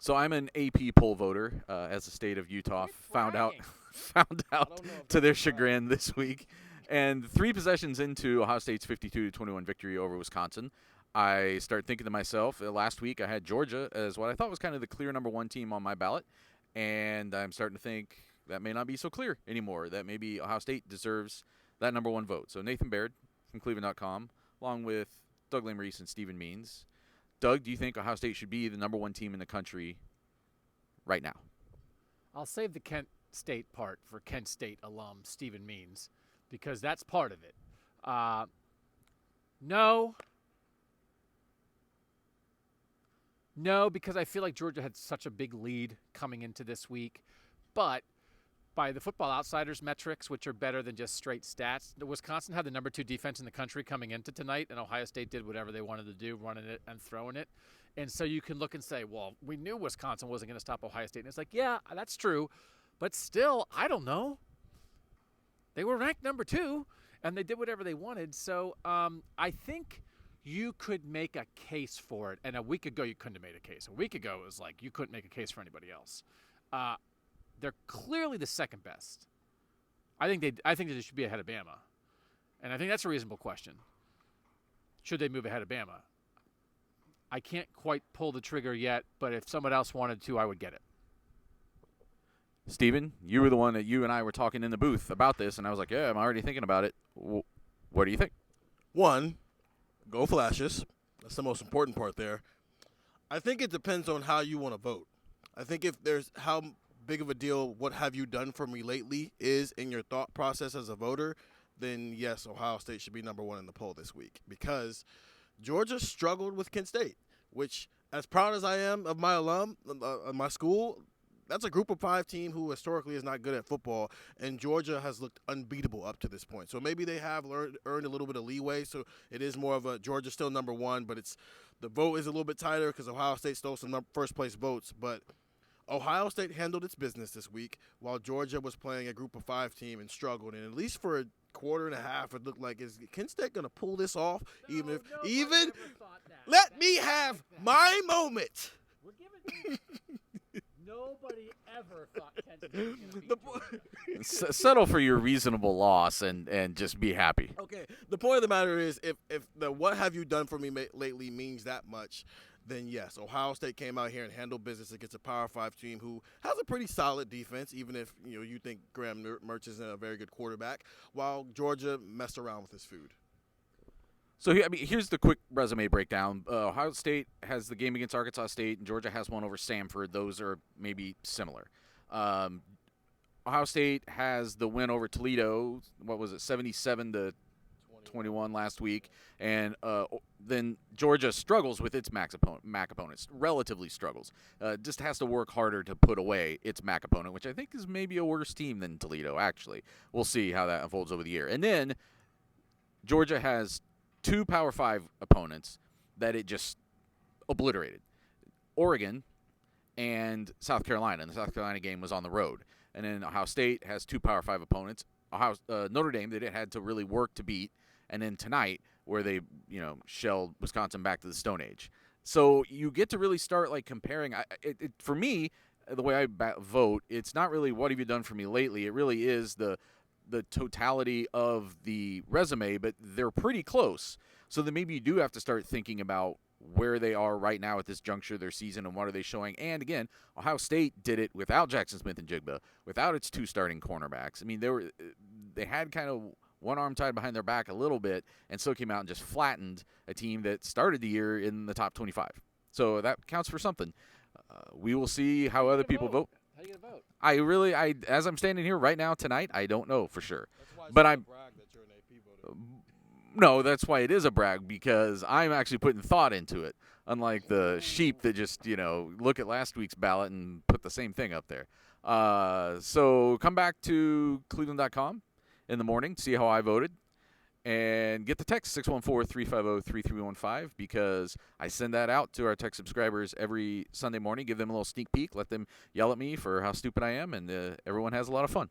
So I'm an AP poll voter, as the state of Utah found out bragging. found I out don't know if to that's their a brag. chagrin this week. And 3 possessions into Ohio State's 52-21 victory over Wisconsin, I start thinking to myself, last week I had Georgia as what I thought was kind of the clear number one team on my ballot, and I'm starting to think that may not be so clear anymore, that maybe Ohio State deserves that number one vote. So Nathan Baird from cleveland.com, along with Doug Lesmerises and Stephen Means. Doug, do you think Ohio State should be the number one team in the country right now? I'll save the Kent State part for Kent State alum Stephen Means because that's part of it. No. No, because I feel like Georgia had such a big lead coming into this week. But by the Football Outsiders metrics, which are better than just straight stats, Wisconsin had the number 2 defense in the country coming into tonight, and Ohio State did whatever they wanted to do, running it and throwing it. And so you can look and say, well, we knew Wisconsin wasn't going to stop Ohio State. And it's like, yeah, that's true. But still, I don't know. They were ranked number 2, and they did whatever they wanted. So I think you could make a case for it. And a week ago, you couldn't have made a case. A week ago, it was like you couldn't make a case for anybody else. They're clearly the second best. I think they should be ahead of Bama. And I think that's a reasonable question. Should they move ahead of Bama? I can't quite pull the trigger yet, but if someone else wanted to, I would get it. Steven, you were the one that you and I were talking in the booth about this, and I was like, yeah, I'm already thinking about it. What do you think? One, go Flashes. That's the most important part there. I think it depends on how you want to vote. I think if there's how big of a deal what have you done for me lately is in your thought process as a voter, then yes, Ohio State should be number one in the poll this week because Georgia struggled with Kent State, which, as proud as I am of my alum, of my school, that's a group of 5 team who historically is not good at football, and Georgia has looked unbeatable up to this point. So maybe they have earned a little bit of leeway, so it is more of a Georgia still number one, but the vote is a little bit tighter because Ohio State stole some first-place votes. But Ohio State handled its business this week while Georgia was playing a group of 5 team and struggled. And at least for a quarter and a half, it looked like, is Kent State going to pull this off? Let me have my moment. We're giving Nobody ever thought Kent State was going to beat Georgia. Settle for your reasonable loss and just be happy. Okay, the point of the matter is if the what have you done for me lately means that much, then yes, Ohio State came out here and handled business against a Power 5 team who has a pretty solid defense, even if you think Graham Mertz isn't a very good quarterback, while Georgia messed around with his food. So here's the quick resume breakdown. Ohio State has the game against Arkansas State, and Georgia has one over Samford. Those are maybe similar. Ohio State has the win over Toledo. What was it, 77-21 last week, and then Georgia struggles with its MAC opponents. Relatively struggles. Just has to work harder to put away its MAC opponent, which I think is maybe a worse team than Toledo. Actually, we'll see how that unfolds over the year. And then Georgia has 2 Power 5 opponents that it just obliterated. Oregon and South Carolina. And the South Carolina game was on the road. And then Ohio State has 2 Power 5 opponents. Notre Dame that it had to really work to beat. And then tonight where they, shelled Wisconsin back to the Stone Age. So you get to really start comparing. For me, the way I vote, it's not really what have you done for me lately. It really is the totality of the resume, but they're pretty close. So then maybe you do have to start thinking about where they are right now at this juncture of their season and what are they showing. And again, Ohio State did it without Jackson Smith and Jigba, without its 2 starting cornerbacks. I mean, they had kind of one arm tied behind their back a little bit and still came out and just flattened a team that started the year in the top 25. So that counts for something. We will see how other people vote. How are you going to vote? As I'm standing here right now tonight, I don't know for sure. That's why But a I'm brag that you're an AP voter. No, that's why it is a brag, because I'm actually putting thought into it, unlike the sheep that just, look at last week's ballot and put the same thing up there. So come back to cleveland.com in the morning, see how I voted, and get the text 614-350-3315 because I send that out to our tech subscribers every Sunday morning, give them a little sneak peek, let them yell at me for how stupid I am, and everyone has a lot of fun.